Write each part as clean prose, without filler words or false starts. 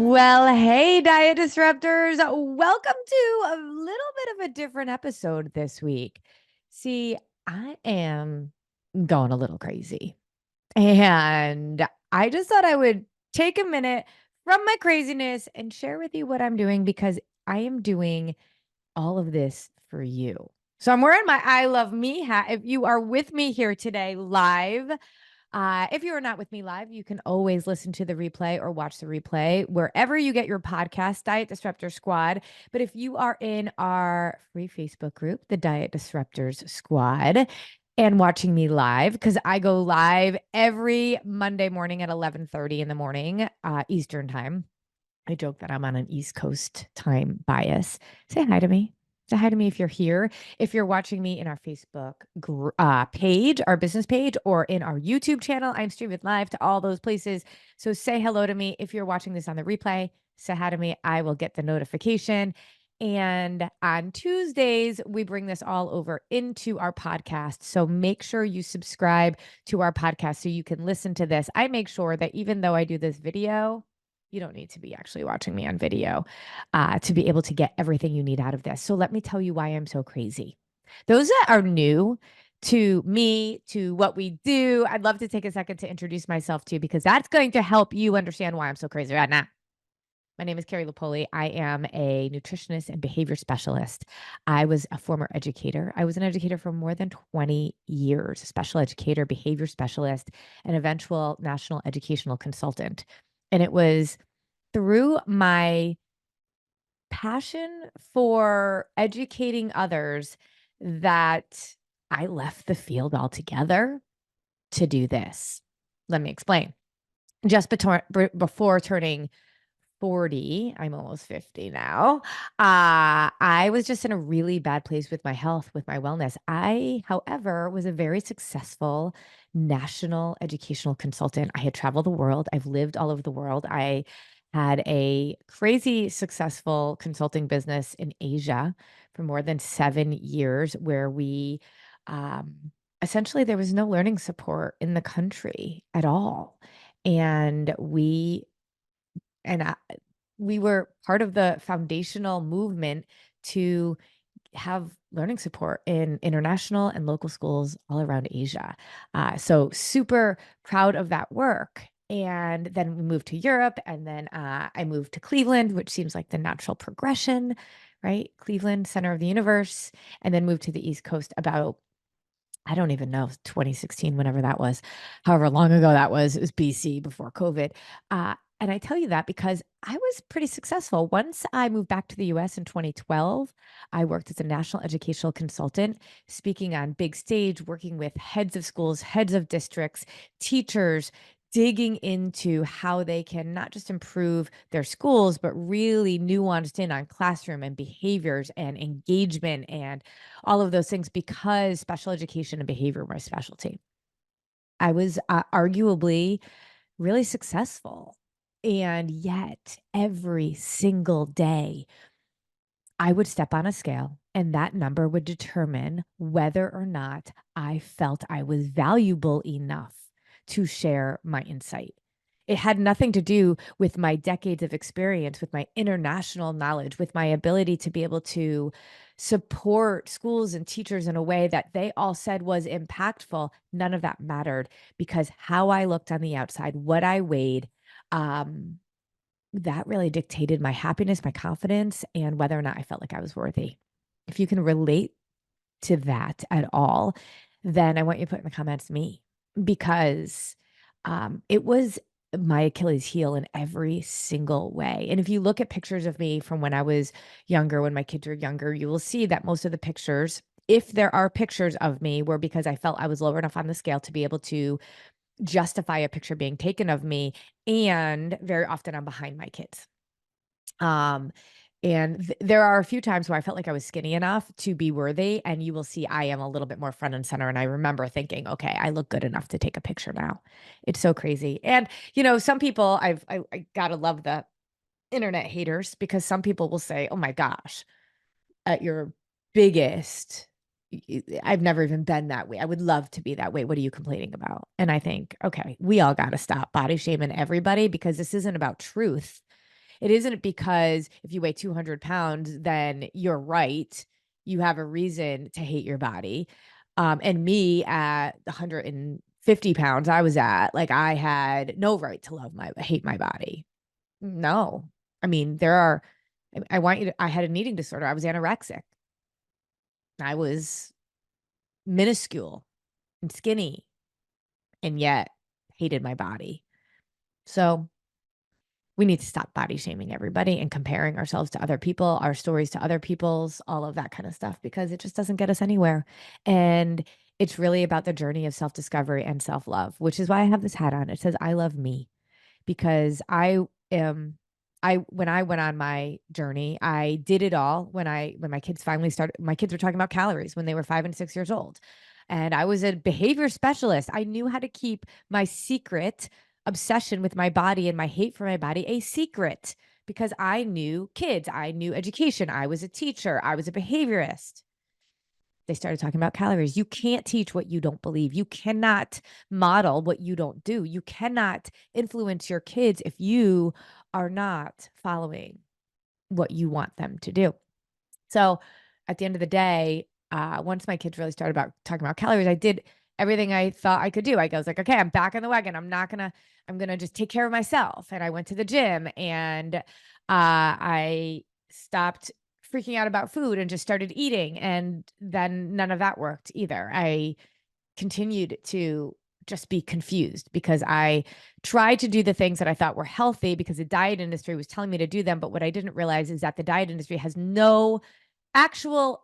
Well, hey, diet disruptors. Welcome to a little bit of a different episode this week. See, I am going a little crazy. And I just thought I would take a minute from my craziness and share with you what I'm doing because I am doing all of this for you. So I'm wearing my I Love Me hat. If you are with me here today live, if you are not with me live, you can always listen to the replay or watch the replay wherever you get your podcast, Diet Disruptor Squad. But if you are in our free Facebook group, the Diet Disruptors Squad, and watching me live, because I go live every Monday morning at 11:30 in the morning, Eastern time. I joke that I'm on an East Coast time bias. Say hi to me. Say hi to me if you're here. If you're watching me in our Facebook page, our business page, or in our YouTube channel, I'm streaming live to all those places. So say hello to me. If you're watching this on the replay, say hi to me. I will get the notification. And on Tuesdays, we bring this all over into our podcast. So make sure you subscribe to our podcast so you can listen to this. I make sure that even though I do this video, you don't need to be actually watching me on video to be able to get everything you need out of this. So let me tell you why I'm so crazy. Those that are new to me, to what we do, I'd love to take a second to introduce myself to you because that's going to help you understand why I'm so crazy right now. My name is Carrie Lupoli. I am a nutritionist and behavior specialist. I was a former educator. I was an educator for more than 20 years, a special educator, behavior specialist, and eventual national educational consultant. And it was through my passion for educating others that I left the field altogether to do this. Let me explain. Just before turning 40, I'm almost 50 now. I was just in a really bad place with my health, with my wellness. I, however, was a very successful national educational consultant. I had traveled the world. I've lived all over the world. I had a crazy successful consulting business in Asia for more than 7 years, where we essentially there was no learning support in the country at all. And and I, we were part of the foundational movement to have learning support in international and local schools all around Asia. So super proud of that work. And then we moved to Europe, and then I moved to Cleveland, which seems like the natural progression, right? Cleveland, center of the universe, and then moved to the East Coast about, I don't even know, 2016, whenever that was, however long ago that was. It was BC before COVID. And I tell you that because I was pretty successful. Once I moved back to the US in 2012, I worked as a national educational consultant, speaking on big stage, working with heads of schools, heads of districts, teachers, digging into how they can not just improve their schools, but really nuanced in on classroom and behaviors and engagement and all of those things, because special education and behavior were my specialty. I was arguably really successful. And yet, every single day, I would step on a scale, and that number would determine whether or not I felt I was valuable enough to share my insight. It had nothing to do with my decades of experience, with my international knowledge, with my ability to be able to support schools and teachers in a way that they all said was impactful. None of that mattered, because how I looked on the outside, what I weighed, um, that really dictated my happiness, my confidence, and whether or not I felt like I was worthy. If you can relate to that at all, then I want you to put in the comments me, because it was my Achilles heel in every single way. And if you look at pictures of me from when I was younger, when my kids were younger, you will see that most of the pictures, if there are pictures of me, were because I felt I was lower enough on the scale to be able to justify a picture being taken of me. And very often I'm behind my kids. Um, and there are a few times where I felt like I was skinny enough to be worthy, and you will see I am a little bit more front and center. And I remember thinking, okay, I look good enough to take a picture now. It's so crazy. And some people, I gotta love the internet haters, because some people will say, oh my gosh, at your biggest, I've never even been that way. I would love to be that way. What are you complaining about? And I think, okay, we all got to stop body shaming everybody, because this isn't about truth. It isn't because if you weigh 200 pounds, then you're right. You have a reason to hate your body. And me at 150 pounds I was at, like, I had no right to hate my body. No. I mean, I had an eating disorder. I was anorexic. I was minuscule and skinny and yet hated my body. So we need to stop body shaming everybody and comparing ourselves to other people, our stories to other people's, all of that kind of stuff, because it just doesn't get us anywhere. And it's really about the journey of self discovery and self love, which is why I have this hat on. It says, I love me, because am when I went on my journey, I did it all when my kids finally started. My kids were talking about calories when they were 5 and 6 years old. And I was a behavior specialist. I knew how to keep my secret obsession with my body and my hate for my body a secret, because I knew kids, I knew education, I was a teacher, I was a behaviorist. They started talking about calories. You can't teach what you don't believe. You cannot model what you don't do. You cannot influence your kids if you are not following what you want them to do. So at the end of the day, once my kids really started talking about calories, I did everything I thought I could do. I was like, okay, I'm back on the wagon. I'm gonna just take care of myself. And I went to the gym, and I stopped freaking out about food and just started eating. And then none of that worked either. I continued to just be confused because I tried to do the things that I thought were healthy because the diet industry was telling me to do them. But what I didn't realize is that the diet industry has no actual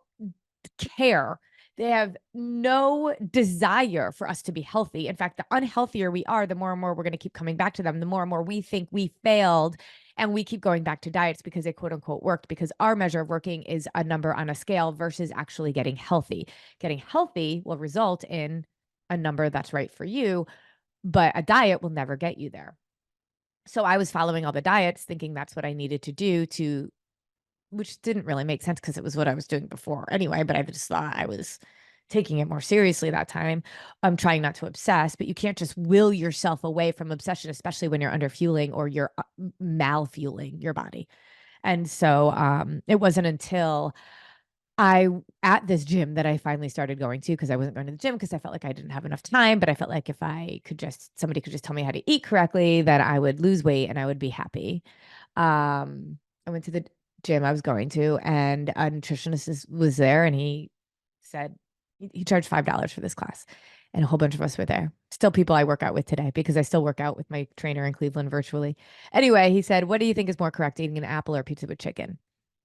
care. They have no desire for us to be healthy. In fact, the unhealthier we are, the more and more we're going to keep coming back to them, the more and more we think we failed. And we keep going back to diets because they quote unquote worked, because our measure of working is a number on a scale versus actually getting healthy. Getting healthy will result in a number that's right for you, but a diet will never get you there. So I was following all the diets thinking that's what I needed to do to, which didn't really make sense because it was what I was doing before anyway, but I just thought I was taking it more seriously that time. I'm trying not to obsess, but you can't just will yourself away from obsession, especially when you're under fueling or you're malfueling your body. And so it wasn't until at this gym that I finally started going to, because I wasn't going to the gym because I felt like I didn't have enough time, but I felt like if somebody could just tell me how to eat correctly, that I would lose weight and I would be happy. I went to the gym I was going to, and a nutritionist was there, and he said he charged $5 for this class, and a whole bunch of us were there. Still people I work out with today, because I still work out with my trainer in Cleveland virtually. Anyway, he said, "What do you think is more correct, eating an apple or pizza with chicken?"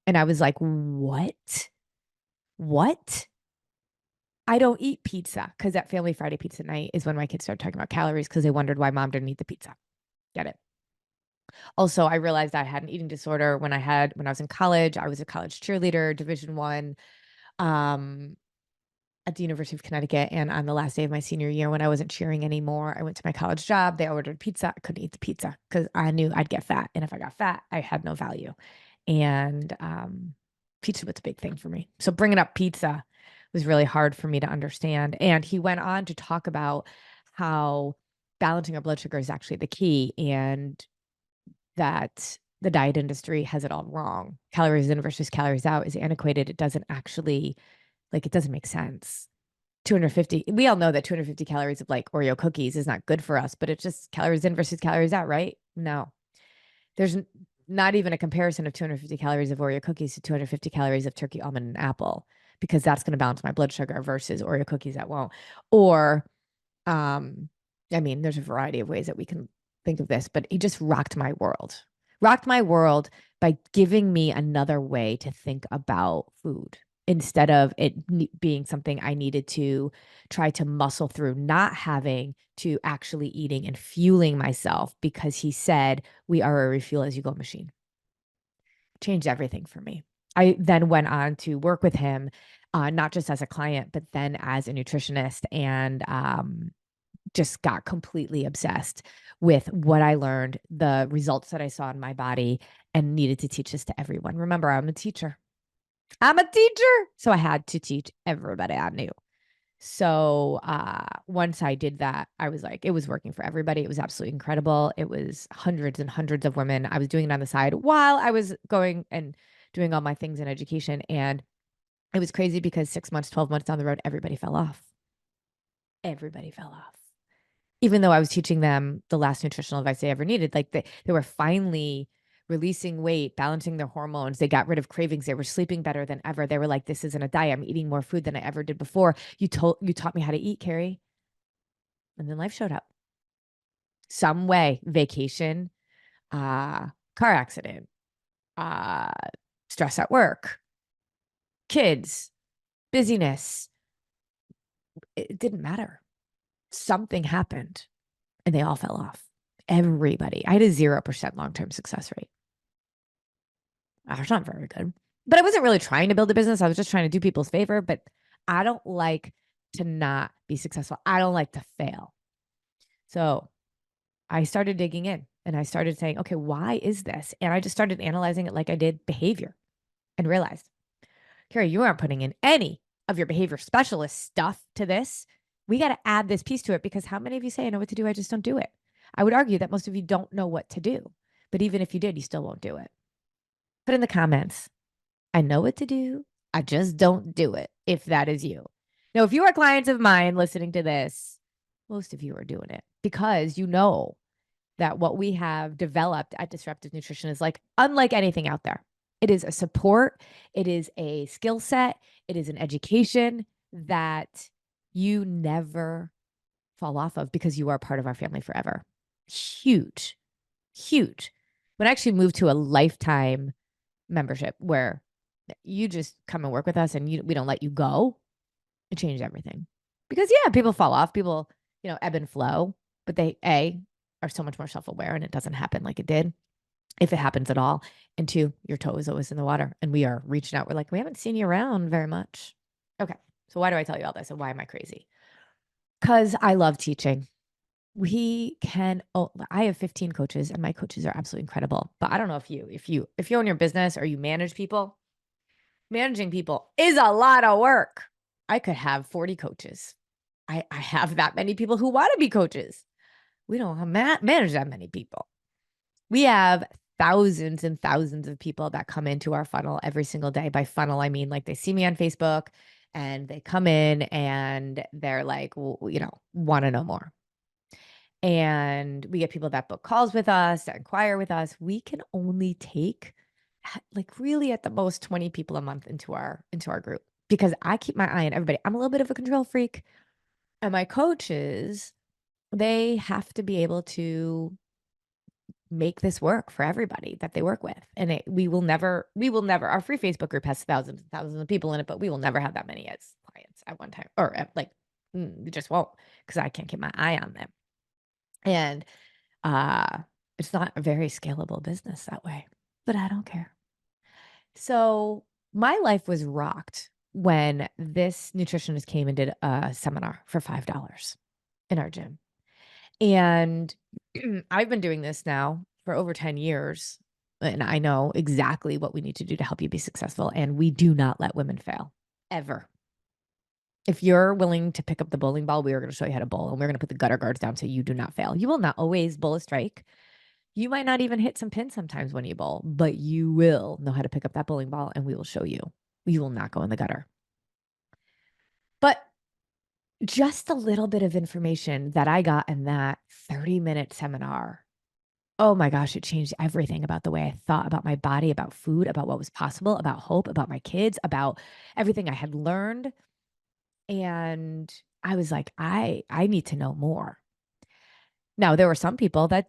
And I was like, "What? What?" I don't eat pizza, because at Family Friday pizza night is when my kids started talking about calories because they wondered why mom didn't eat the pizza. Get it? Also, I realized I had an eating disorder when I was in college. I was a college cheerleader, Division 1, um, at the University of Connecticut. And on the last day of my senior year, when I wasn't cheering anymore, I went to my college job. They ordered pizza. I couldn't eat the pizza because I knew I'd get fat. And if I got fat, I had no value. And pizza was a big thing for me. So bringing up pizza was really hard for me to understand. And he went on to talk about how balancing our blood sugar is actually the key, and that the diet industry has it all wrong. Calories in versus calories out is antiquated. It doesn't actually, like, it doesn't make sense. 250, we all know that 250 calories of like Oreo cookies is not good for us, but it's just calories in versus calories out, right? No, there's not even a comparison of 250 calories of Oreo cookies to 250 calories of turkey, almond, and apple, because that's going to balance my blood sugar versus Oreo cookies that won't. Or, I mean, there's a variety of ways that we can think of this, but he just rocked my world by giving me another way to think about food, instead of it being something I needed to try to muscle through, not having to actually eating and fueling myself, because he said, we are a refuel as you go machine. Changed everything for me. I then went on to work with him, not just as a client, but then as a nutritionist, and just got completely obsessed with what I learned, the results that I saw in my body, and needed to teach this to everyone. Remember, I'm a teacher. I'm a teacher. So I had to teach everybody I knew. So once I did that, I was like, it was working for everybody. It was absolutely incredible. It was hundreds and hundreds of women. I was doing it on the side while I was going and doing all my things in education. And it was crazy because 6 months, 12 months down the road, everybody fell off. Everybody fell off. Even though I was teaching them the last nutritional advice they ever needed, like they were finally releasing weight, balancing their hormones. They got rid of cravings. They were sleeping better than ever. They were like, this isn't a diet. I'm eating more food than I ever did before. You taught me how to eat, Carrie. And then life showed up. Some way, vacation, car accident, uh, stress at work, kids, busyness. It didn't matter. Something happened and they all fell off. Everybody. I had a 0% long-term success rate. That's not very good. But I wasn't really trying to build a business. I was just trying to do people's favor. But I don't like to not be successful. I don't like to fail. So I started digging in and I started saying, okay, why is this? And I just started analyzing it like I did behavior and realized, Carrie, you aren't putting in any of your behavior specialist stuff to this. We got to add this piece to it because how many of you say, I know what to do? I just don't do it. I would argue that most of you don't know what to do. But even if you did, you still won't do it. Put in the comments, I know what to do. I just don't do it, if that is you. Now, if you are clients of mine listening to this, most of you are doing it because you know that what we have developed at Disruptive Nutrition is like unlike anything out there. It is a support, it is a skill set, it is an education that you never fall off of because you are part of our family forever. Huge, huge. When I actually moved to a lifetime membership where you just come and work with us and we don't let you go, it changed everything. Because yeah, people fall off, people, ebb and flow, but they are so much more self-aware and it doesn't happen like it did, if it happens at all. And two, your toe is always in the water and we are reaching out. We're like, we haven't seen you around very much. Okay. So why do I tell you all this and why am I crazy? Because I love teaching. I have 15 coaches and my coaches are absolutely incredible. But I don't know if you own your business or you manage people, managing people is a lot of work. I could have 40 coaches. I have that many people who want to be coaches. We don't manage that many people. We have thousands and thousands of people that come into our funnel every single day. By funnel, I mean like they see me on Facebook and they come in and they're like, want to know more. And we get people that book calls with us, that inquire with us. We can only take like really at the most 20 people a month into our group because I keep my eye on everybody. I'm a little bit of a control freak. And my coaches, they have to be able to make this work for everybody that they work with. And we will never, our free Facebook group has thousands and thousands of people in it, but we will never have that many as clients at one time or we just won't because I can't keep my eye on them. And it's not a very scalable business that way, but I don't care. So my life was rocked when this nutritionist came and did a seminar for $5 in our gym. And I've been doing this now for over 10 years. And I know exactly what we need to do to help you be successful. And we do not let women fail ever. If you're willing to pick up the bowling ball, we are going to show you how to bowl and we're going to put the gutter guards down so you do not fail. You will not always bowl a strike. You might not even hit some pins sometimes when you bowl, but you will know how to pick up that bowling ball and we will show you. You will not go in the gutter. But just a little bit of information that I got in that 30-minute seminar. Oh my gosh, it changed everything about the way I thought about my body, about food, about what was possible, about hope, about my kids, about everything I had learned. And I was like, I need to know more. Now, there were some people that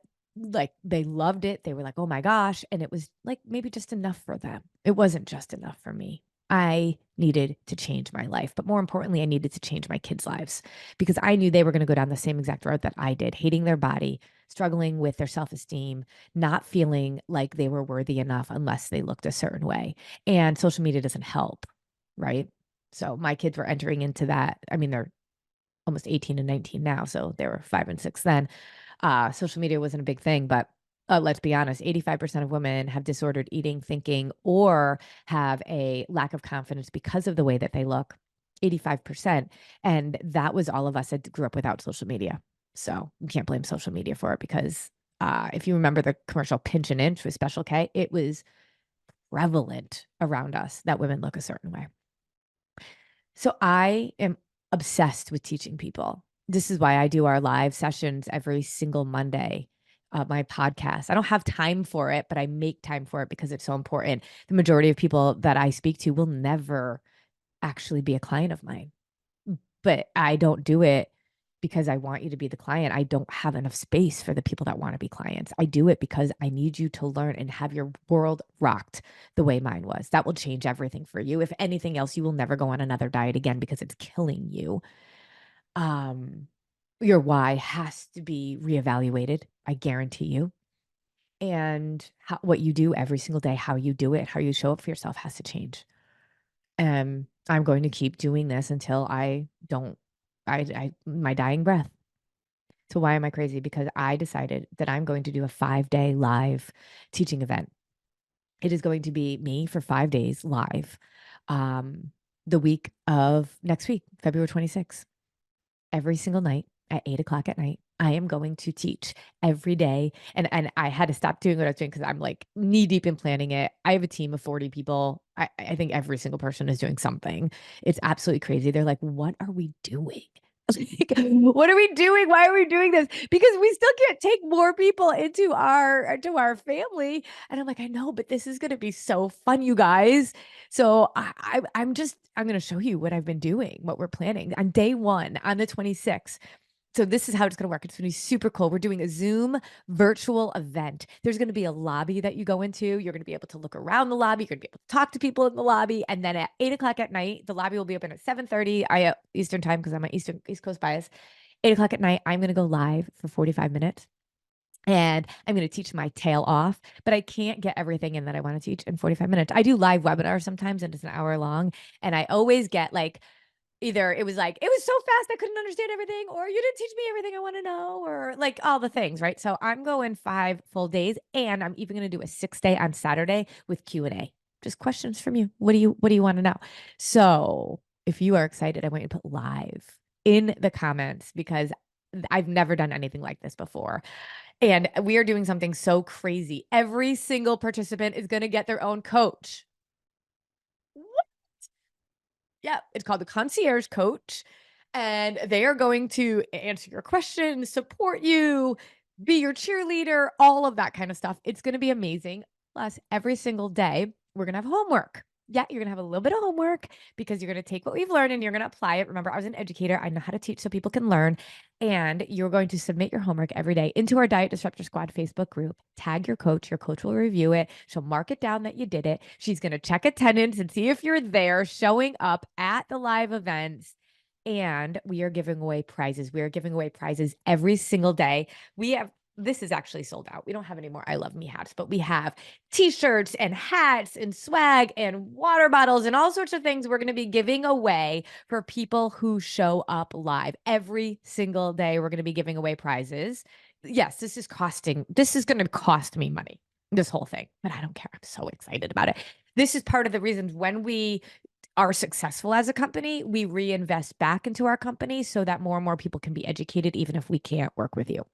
they loved it. They were like, oh my gosh. And it was like maybe just enough for them. It wasn't just enough for me. I needed to change my life. But more importantly, I needed to change my kids' lives because I knew they were going to go down the same exact road that I did, hating their body, struggling with their self-esteem, not feeling like they were worthy enough unless they looked a certain way. And social media doesn't help, right? So my kids were entering into that. I mean, they're almost 18 and 19 now. So they were 5 and 6 then. Social media wasn't a big thing, but let's be honest, 85% of women have disordered eating, thinking, or have a lack of confidence because of the way that they look. 85%. And that was all of us that grew up without social media. So you can't blame social media for it because if you remember the commercial Pinch and Inch with Special K, it was prevalent around us that women look a certain way. So I am obsessed with teaching people. This is why I do our live sessions every single Monday. My podcast. I don't have time for it, but I make time for it because it's so important. The majority of people that I speak to will never actually be a client of mine, but I don't do it because I want you to be the client. I don't have enough space for the people that want to be clients. I do it because I need you to learn and have your world rocked the way mine was. That will change everything for you. If anything else, you will never go on another diet again because it's killing you. Your why has to be reevaluated. I guarantee you. And what you do every single day, how you do it, how you show up for yourself has to change. I'm going to keep doing this until I don't, my dying breath. So why am I crazy? Because I decided that I'm going to do a 5-day live teaching event. It is going to be me for 5 days live, the week of next week, February 26th. Every single night at 8 o'clock at night, I am going to teach every day. And I had to stop doing what I was doing because I'm like knee deep in planning it. I have a team of 40 people. I think every single person is doing something. It's absolutely crazy. They're like, what are we doing? Like, what are we doing? Why are we doing this? Because we still can't take more people into our family. And I'm like, I know, but this is gonna be so fun, you guys. So I'm going to show you what I've been doing, what we're planning on day one on the 26th. So this is how it's going to work. It's going to be super cool. We're doing a Zoom virtual event. There's going to be a lobby that you go into. You're going to be able to look around the lobby. You're going to be able to talk to people in the lobby. And then at 8 o'clock at night, the lobby will be open at 7:30 Eastern time because I'm an East Coast bias. 8 o'clock at night, I'm going to go live for 45 minutes. And I'm going to teach my tail off, but I can't get everything in that I want to teach in 45 minutes. I do live webinars sometimes and it's an hour long. And I always get like, either it was like, it was so fast, I couldn't understand everything, or you didn't teach me everything I want to know, or like all the things, right? So I'm going 5 full days and I'm even going to do a 6-day on Saturday with Q&A. Just questions from you. What do you want to know? So if you are excited, I want you to put live in the comments because I've never done anything like this before. And we are doing something so crazy. Every single participant is going to get their own coach. What? Yeah, it's called the concierge coach. And they are going to answer your questions, support you, be your cheerleader, all of that kind of stuff. It's going to be amazing. Plus, every single day, we're going to have homework. Yeah, you're going to have a little bit of homework because you're going to take what we've learned and you're going to apply it. Remember, I was an educator. I know how to teach so people can learn. And you're going to submit your homework every day into our Diet Disruptor Squad Facebook group. Tag your coach. Your coach will review it. She'll mark it down that you did it. She's going to check attendance and see if you're there showing up at the live events. And we are giving away prizes. We are giving away prizes every single day. This is actually sold out. We don't have any more I Love Me hats, but we have t-shirts and hats and swag and water bottles and all sorts of things we're going to be giving away for people who show up live. Every single day, we're going to be giving away prizes. Yes, this is going to cost me money, this whole thing, but I don't care. I'm so excited about it. This is part of the reasons when we are successful as a company, we reinvest back into our company so that more and more people can be educated, even if we can't work with you.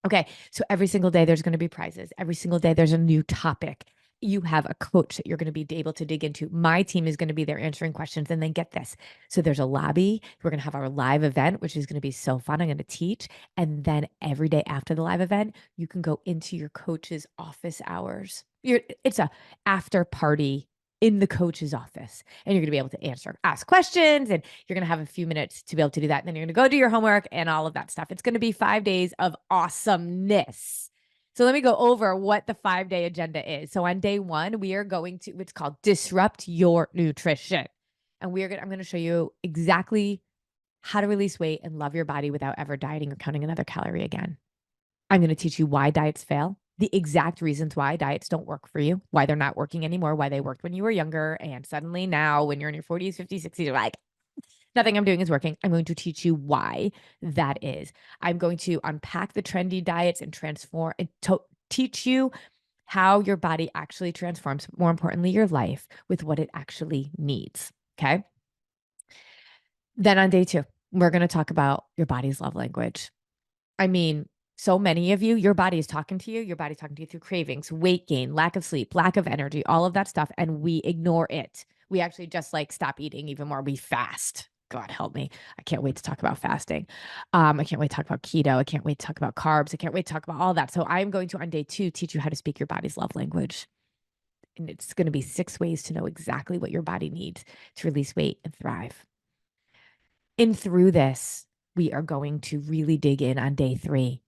Okay, so every single day there's going to be prizes. Every single day there's a new topic. You have a coach that you're going to be able to dig into. My team is going to be there answering questions. And then get this. So there's a lobby. We're going to have our live event, which is going to be so fun. I'm going to teach. And then every day after the live event, you can go into your coach's office hours. It's a after party in the coach's office. And you're going to be able to ask questions, and you're going to have a few minutes to be able to do that. And then you're going to go do your homework and all of that stuff. It's going to be 5 days of awesomeness. So let me go over what the 5-day agenda is. So on day one, we are going to, it's called Disrupt Your Nutrition. And I'm going to show you exactly how to release weight and love your body without ever dieting or counting another calorie again. I'm going to teach you why diets fail, the exact reasons why diets don't work for you, why they're not working anymore, why they worked when you were younger. And suddenly now when you're in your 40s, 50s, 60s, you're like, nothing I'm doing is working. I'm going to teach you why that is. I'm going to unpack the trendy diets and transform and teach you how your body actually transforms, more importantly, your life with what it actually needs. Okay. Then on day 2, we're going to talk about your body's love language. I mean, so many of you, your body is talking to you. Your body's talking to you through cravings, weight gain, lack of sleep, lack of energy, all of that stuff. And we ignore it. We actually just like stop eating even more. We fast. God help me. I can't wait to talk about fasting. I can't wait to talk about keto. I can't wait to talk about carbs. I can't wait to talk about all that. So I'm going to, on day 2, teach you how to speak your body's love language. And it's going to be 6 ways to know exactly what your body needs to release weight and thrive. And through this, we are going to really dig in on day 3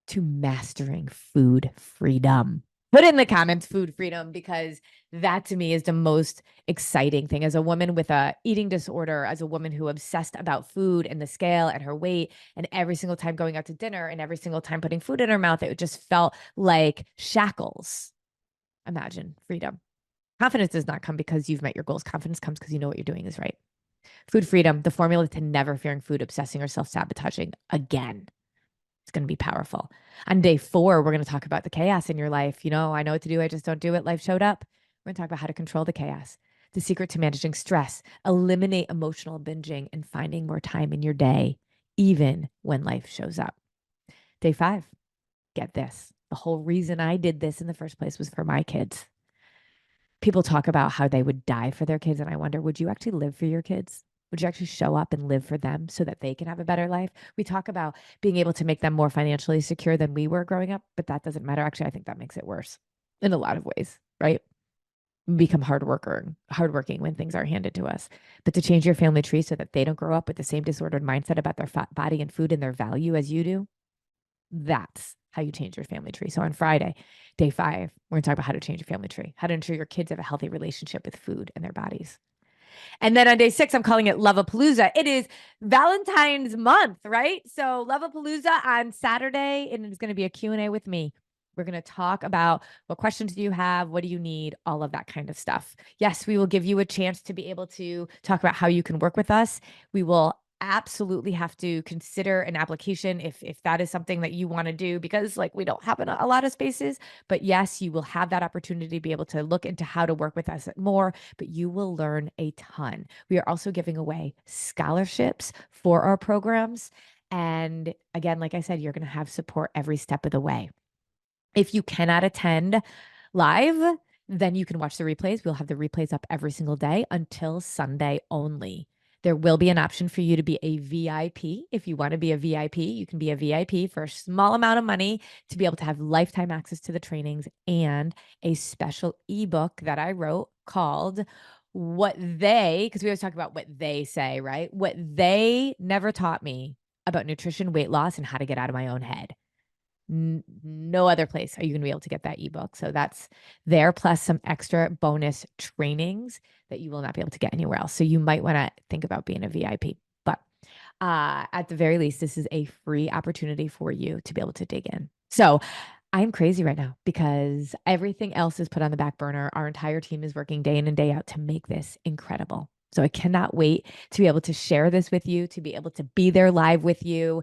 to mastering food freedom. Put in the comments food freedom, because that to me is the most exciting thing. As a woman with a eating disorder, as a woman who obsessed about food and the scale and her weight, and every single time going out to dinner and every single time putting food in her mouth, it just felt like shackles. Imagine freedom. Confidence does not come because you've met your goals. Confidence comes because you know what you're doing is right. Food freedom, the formula to never fearing food, obsessing, or self-sabotaging again. It's going to be powerful. On day 4, we're going to talk about the chaos in your life. You know, I know what to do. I just don't do it. Life showed up. We're going to talk about how to control the chaos, the secret to managing stress, eliminate emotional binging, and finding more time in your day, even when life shows up. Day 5, get this. The whole reason I did this in the first place was for my kids. People talk about how they would die for their kids. And I wonder, would you actually live for your kids? Would you actually show up and live for them so that they can have a better life? We talk about being able to make them more financially secure than we were growing up, but that doesn't matter. Actually, I think that makes it worse in a lot of ways, right? We become hardworking when things are handed to us. But to change your family tree so that they don't grow up with the same disordered mindset about their body and food and their value as you do, that's how you change your family tree. So on Friday, day 5, we're going to talk about how to change your family tree, how to ensure your kids have a healthy relationship with food and their bodies. And then on day 6, I'm calling it Love-a-Palooza. It is Valentine's month, right? So Love-a-Palooza on Saturday, and it's going to be a Q&A with me. We're going to talk about what questions do you have? What do you need? All of that kind of stuff. Yes, we will give you a chance to be able to talk about how you can work with us. We will absolutely have to consider an application if that is something that you want to do, because like we don't have a lot of spaces. But yes, you will have that opportunity to be able to look into how to work with us more, but you will learn a ton. We are also giving away scholarships for our programs. And again, like I said, you're going to have support every step of the way. If you cannot attend live, then you can watch the replays. We'll have the replays up every single day until Sunday only. There will be an option for you to be a VIP. If you want to be a VIP, you can be a VIP for a small amount of money to be able to have lifetime access to the trainings and a special ebook that I wrote called because we always talk about what they say, right? What they never taught me about nutrition, weight loss, and how to get out of my own head. No other place are you going to be able to get that ebook. So that's there, plus some extra bonus trainings that you will not be able to get anywhere else. So you might want to think about being a VIP. But at the very least, this is a free opportunity for you to be able to dig in. So I'm crazy right now because everything else is put on the back burner. Our entire team is working day in and day out to make this incredible. So I cannot wait to be able to share this with you, to be able to be there live with you.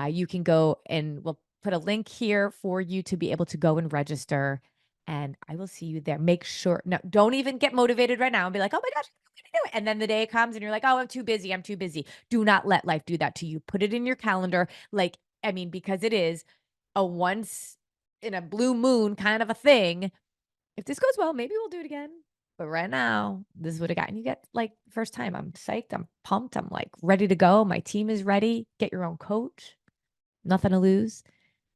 You can go and we'll put a link here for you to be able to go and register, and I will see you there. Make sure, no, don't even get motivated right now and be like, oh my gosh, I'm going to do it. And then the day comes and you're like, oh, I'm too busy. I'm too busy. Do not let life do that to you. Put it in your calendar. Because it is a once in a blue moon kind of a thing. If this goes well, maybe we'll do it again. But right now, this is what I got. And you get like first time. I'm psyched. I'm pumped. I'm like ready to go. My team is ready. Get your own coach. Nothing to lose.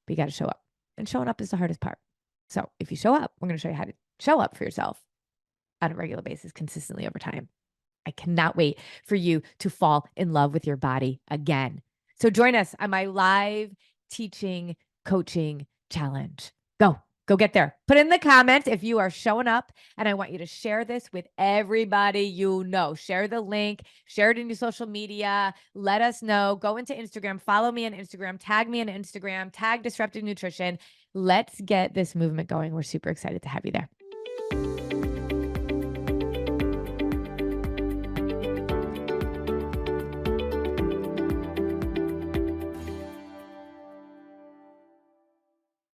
But you got to show up. And showing up is the hardest part. So if you show up, we're going to show you how to show up for yourself on a regular basis, consistently over time. I cannot wait for you to fall in love with your body again. So join us on my live teaching coaching challenge. Go get there. Put in the comments if you are showing up, and I want you to share this with everybody you know. Share the link, share it in your social media. Let us know. Go into Instagram, follow me on Instagram, tag me on Instagram, tag Disruptive Nutrition. Let's get this movement going. We're super excited to have you there.